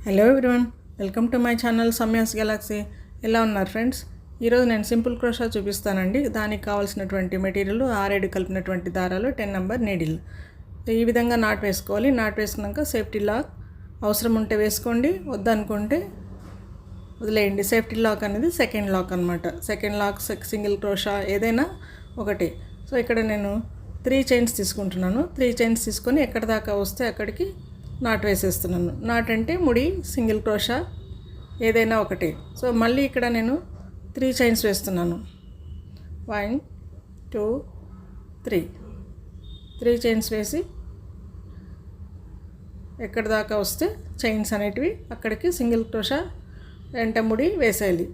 Hello everyone, welcome to my channel సమ్యాస్ galaxy. ఎలా ఉన్నారు ఫ్రెండ్స్? ఈరోజు నేను సింపుల్ క్రోషా చూపిస్తానండి. దానికి కావాల్సినటువంటి మెటీరియల్ 6 కలిపినటువంటి దారాలు, 10 నెంబర్ నీడిల్. ఈ విధంగా నాట్ వేసుకోవాలి. నాట్ వేసుకున్నాక సేఫ్టీ లాక్ అవసరం ఉంటే వేసుకోండి, వద్దనుకుంటే వదిలేయండి. సేఫ్టీ లాక్ అనేది సెకండ్ లాక్ అనమాట. సెకండ్ లాక్, సింగిల్ క్రోషా ఏదైనా ఒకటి. సో ఇక్కడ నేను 3 చైన్స్ తీసుకుంటున్నాను. 3 చైన్స్ తీసుకొని ఎక్కడి దాకా వస్తే అక్కడికి నాట్ వేసేస్తున్నాను. నాట్ అంటే ముడి, సింగిల్ క్రోషా ఏదైనా ఒకటి. సో మళ్ళీ ఇక్కడ నేను 3 చైన్స్ వేస్తున్నాను. 1 2 3 చైన్స్ వేసి ఎక్కడి దాకా వస్తే చైన్స్ అనేటివి అక్కడికి సింగిల్ క్రోషా వెంట ముడి వేసేయాలి.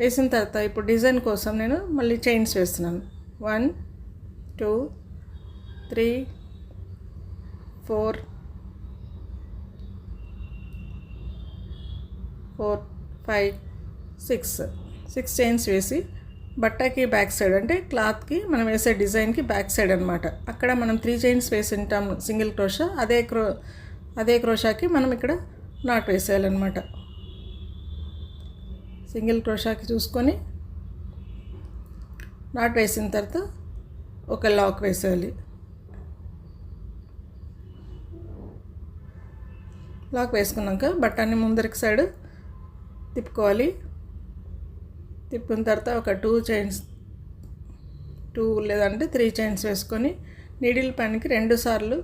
వేసిన తర్వాత ఇప్పుడు డిజైన్ కోసం నేను మళ్ళీ చైన్స్ వేస్తున్నాను. 1 2 3 4 4 5 6 చైన్స్ వేసి బట్టకి బ్యాక్ సైడ్, అంటే క్లాత్కి మనం వేసే డిజైన్కి బ్యాక్ సైడ్ అనమాట. అక్కడ మనం 3 చైన్స్ వేసి ఉంటాం సింగిల్ క్రోషా. అదే క్రోషాకి మనం ఇక్కడ నాట్ వేసేయాలన్నమాట. సింగిల్ క్రోషాకి చూసుకొని నాట్ వేసిన తర్వాత ఒక లాక్ వేసేయాలి. లాక్ వేసుకున్నాక బట్టని ముందరికి సైడ్ తిప్పుకోవాలి. తిప్పిన తర్వాత ఒక 2 లేదంటే 3 చైన్స్ వేసుకొని నీడిల్ పైనకి 2 సార్లు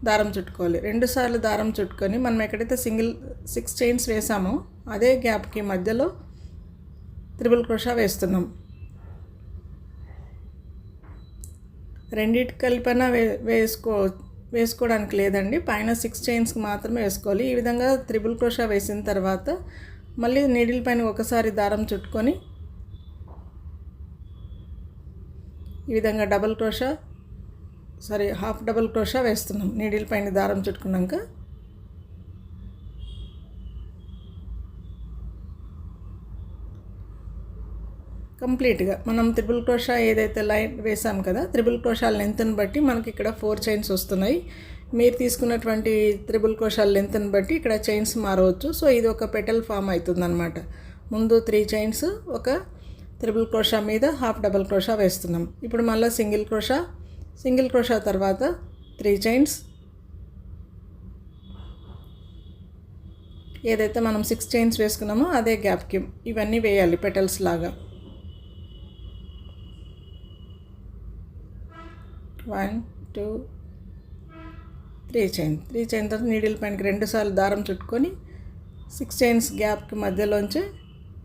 దారం చుట్టుకోవాలి. 2 సార్లు దారం చుట్టుకొని మనం ఎక్కడైతే 6 చైన్స్ వేసామో అదే గ్యాప్కి మధ్యలో త్రిబుల్ క్రోషా వేస్తున్నాం. రెండిటి కలిపైనా వేసుకోవడానికి లేదండి, పైన 6 చైన్స్కి మాత్రమే వేసుకోవాలి. ఈ విధంగా త్రిబుల్ క్రోషా వేసిన తర్వాత మళ్ళీ నీడిల్ పైన ఒకసారి దారం చుట్టుకొని ఈ విధంగా హాఫ్ డబుల్ క్రోషా వేస్తున్నాం. నీడిల్ పైన దారం చుట్టుకున్నాక కంప్లీట్గా మనం త్రిబుల్ క్రోషా ఏదైతే లైన్ వేసాం కదా, త్రిబుల్ క్రోషా లెంత్ని బట్టి మనకి ఇక్కడ 4 చైన్స్ వస్తున్నాయి. మీరు తీసుకున్నటువంటి త్రిబుల్ క్రోషా లెంత్ని బట్టి ఇక్కడ చైన్స్ మారవచ్చు. సో ఇది ఒక పెటల్ ఫామ్ అవుతుందన్నమాట. ముందు 3 చైన్స్, ఒక త్రిబుల్ క్రోషా మీద హాఫ్ డబుల్ క్రోషా వేస్తున్నాం. ఇప్పుడు మళ్ళీ సింగిల్ క్రోషా తర్వాత 3 చైన్స్, ఏదైతే మనం 6 చైన్స్ వేసుకున్నామో అదే గ్యాప్కి ఇవన్నీ వేయాలి పెటల్స్ లాగా. 1 2 3 చైన్ తర్వాత నీడిల్ పైనకి 2 సార్లు దారం చుట్టుకొని 6 చైన్స్ గ్యాప్కి మధ్యలోంచి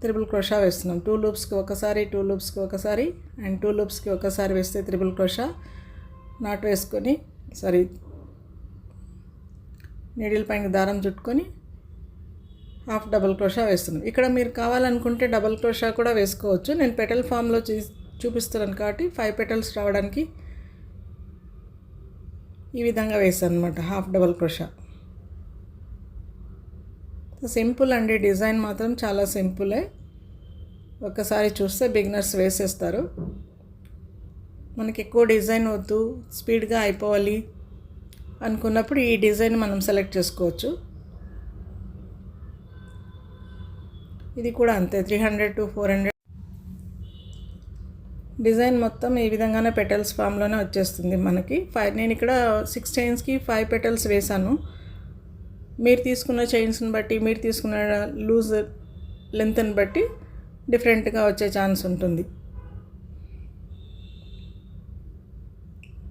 త్రిబుల్ క్రోషా వేస్తున్నాం. 2 లూప్స్కి ఒకసారి, 2 లూప్స్కి ఒకసారి అండ్ 2 లూప్స్కి ఒకసారి వేస్తే త్రిబుల్ క్రోషా. నాట్ వేసుకొని నీడిల్ పైన దారం చుట్టుకొని హాఫ్ డబుల్ క్రోషా వేస్తున్నాం. ఇక్కడ మీరు కావాలనుకుంటే డబుల్ క్రోషా కూడా వేసుకోవచ్చు. నేను పెటల్ ఫామ్లో చూపిస్తున్నాను కాబట్టి 5 పెటల్స్ రావడానికి ఈ విధంగా వేసాను అనమాట, హాఫ్ డబుల్ క్రోషా. సింపుల్ అండి, డిజైన్ మాత్రం చాలా సింపులే. ఒక్కసారి చూస్తే బిగినర్స్ వేసేస్తారు. మనకి ఎక్కువ డిజైన్ వద్దు, స్పీడ్గా అయిపోవాలి అనుకున్నప్పుడు ఈ డిజైన్ మనం సెలెక్ట్ చేసుకోవచ్చు. ఇది కూడా అంతే, 300 to 400 డిజైన్ మొత్తం ఈ విధంగానే పెటల్స్ ఫామ్లోనే వచ్చేస్తుంది మనకి. నేను ఇక్కడ 6 చైన్స్కి 5 పెటల్స్ వేసాను. మీరు తీసుకున్న చైన్స్ని బట్టి, మీరు తీసుకున్న లూజ్ లెంత్ని బట్టి డిఫరెంట్గా వచ్చే ఛాన్స్ ఉంటుంది.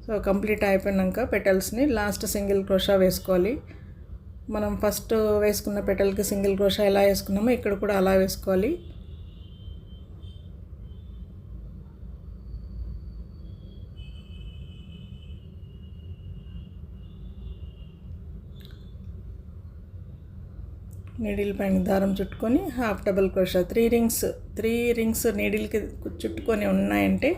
సో కంప్లీట్ అయిపోయాక పెటల్స్ని లాస్ట్ సింగిల్ క్రోషా వేసుకోవాలి. మనం ఫస్ట్ వేసుకున్న పెటల్కి సింగిల్ క్రోషా ఎలా వేసుకున్నామో ఇక్కడ కూడా అలా వేసుకోవాలి. నీడిల్ పైన దారం చుట్టుకొని హాఫ్ డబుల్ క్రోషా 3 రింగ్స్ నీడిల్కి చుట్టుకొని ఉన్నాయంటే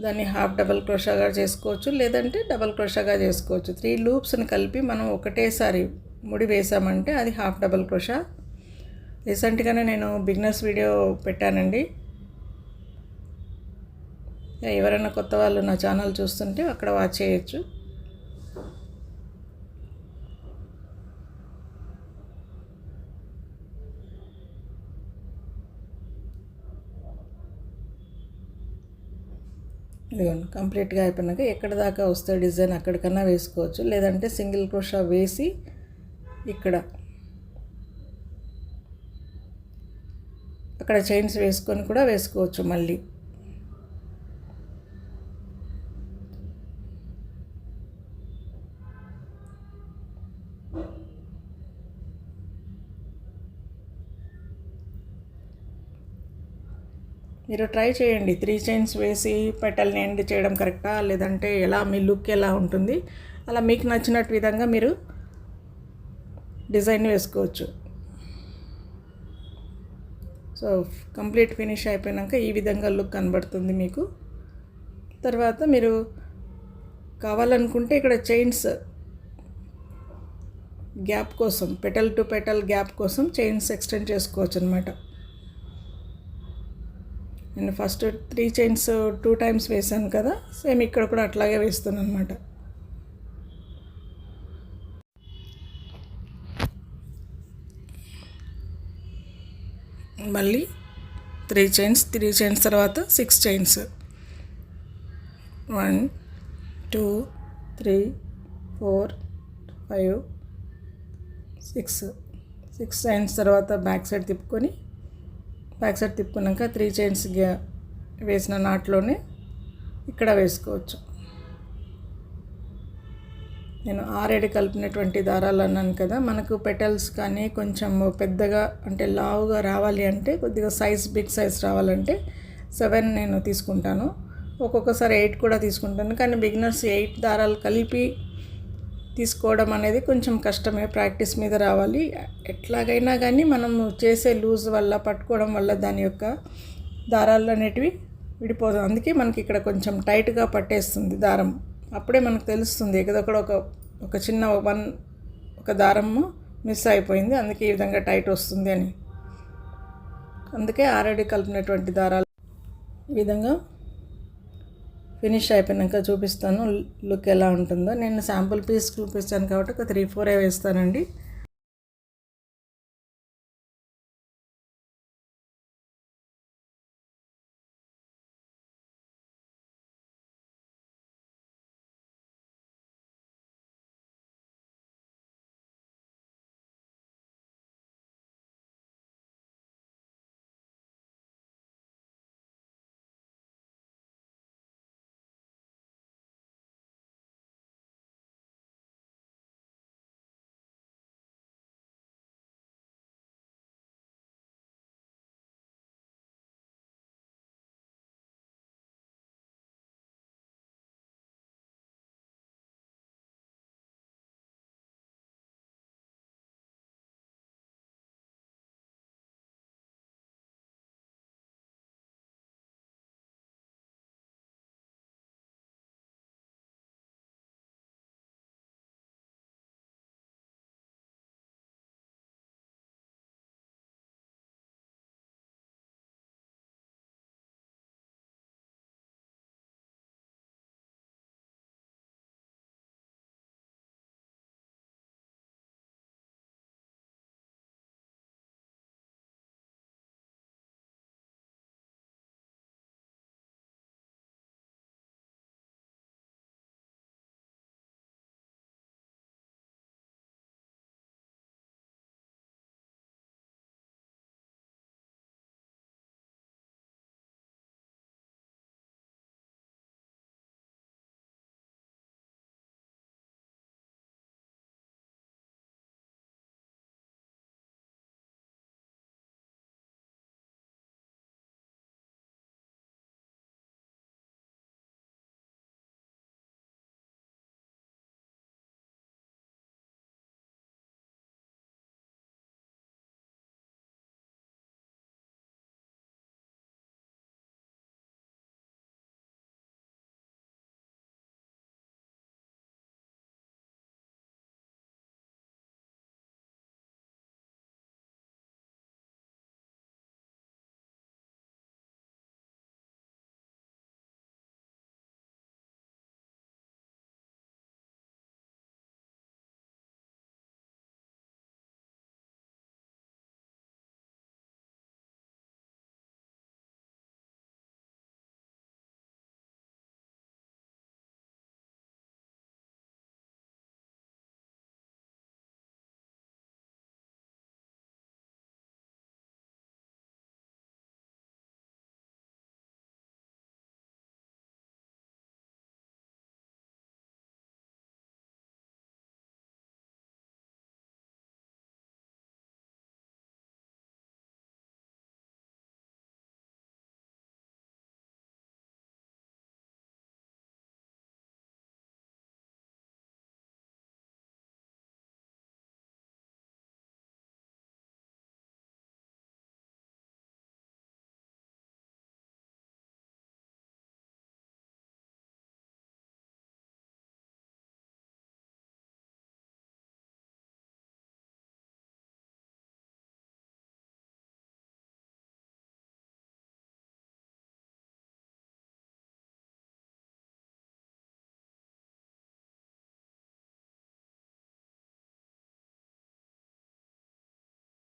దాన్ని హాఫ్ డబుల్ క్రోషాగా చేసుకోవచ్చు, లేదంటే డబుల్ క్రోషాగా చేసుకోవచ్చు. 3 లూప్స్ని కలిపి మనం ఒకటేసారి ముడి వేసామంటే అది హాఫ్ డబుల్ క్రోషా. రీసెంట్గానే నేను బిగినర్స్ వీడియో పెట్టానండి. ఎవరైనా కొత్త వాళ్ళు నా ఛానల్ చూస్తుంటే అక్కడ వాచ్ చేయొచ్చు. ఇదిగోండి కంప్లీట్గా అయిపోయినాక ఎక్కడ దాకా వస్తే డిజైన్ అక్కడికన్నా వేసుకోవచ్చు, లేదంటే సింగిల్ క్రోషా వేసి ఇక్కడ అక్కడ చైన్స్ వేసుకొని కూడా వేసుకోవచ్చు మళ్ళీ. మీరు ట్రై చేయండి, 3 చైన్స్ వేసి పెటల్ని ఎండ్ చేయడం కరెక్టా లేదంటే ఎలా, మీ లుక్ ఎలా ఉంటుంది అలా మీకు నచ్చినట్టు విధంగా మీరు డిజైన్ వేసుకోవచ్చు. సో కంప్లీట్ ఫినిష్ అయిపోయాక ఈ విధంగా లుక్ కనబడుతుంది మీకు. తర్వాత మీరు కావాలనుకుంటే ఇక్కడ చైన్స్ గ్యాప్ కోసం, పెటల్ టు పెటల్ గ్యాప్ కోసం చైన్స్ ఎక్స్టెండ్ చేసుకోవచ్చు అనమాట. నేను ఫస్ట్ 3 చైన్స్ 2 టైమ్స్ వేసాను కదా, సేమ్ ఇక్కడ కూడా అట్లాగే వేస్తాను అనమాట. మళ్ళీ 3 చైన్స్ తర్వాత 6 చైన్స్, 1 2 3 4 5 6 చైన్స్ తర్వాత బ్యాక్ సైడ్ తిప్పుకున్నాక 3 చైన్స్ వేసిన నాట్లోనే ఇక్కడ వేసుకోవచ్చు. నేను 6 కలిపినటువంటి దారాలు అన్నాను కదా, మనకు పెటల్స్ కానీ కొంచెం పెద్దగా అంటే లావుగా రావాలి అంటే, కొద్దిగా బిగ్ సైజ్ రావాలంటే 7 నేను తీసుకుంటాను, ఒక్కొక్కసారి 8 కూడా తీసుకుంటాను. కానీ బిగినర్స్ 8 దారాలు కలిపి తీసుకోవడం అనేది కొంచెం కష్టమే, ప్రాక్టీస్ మీద రావాలి. ఎట్లాగైనా కానీ మనం చేసే లూజ్ వల్ల, పట్టుకోవడం వల్ల దాని యొక్క దారాలు అనేటివి విడిపోతుంది. అందుకే మనకి ఇక్కడ కొంచెం టైట్గా పట్టేస్తుంది దారం. అప్పుడే మనకు తెలుస్తుంది ఎక్కడొక్కడ ఒక చిన్న ఒక దారము మిస్ అయిపోయింది, అందుకే ఈ విధంగా టైట్ వస్తుంది అని. అందుకే 6 కలిపినటువంటి దారాలు ఈ విధంగా ఫినిష్ అయిపోయాక చూపిస్తాను లుక్ ఎలా ఉంటుందో. నేను శాంపుల్ పీస్ చూపిస్తాను కాబట్టి ఒక 3-4 వేస్తానండి.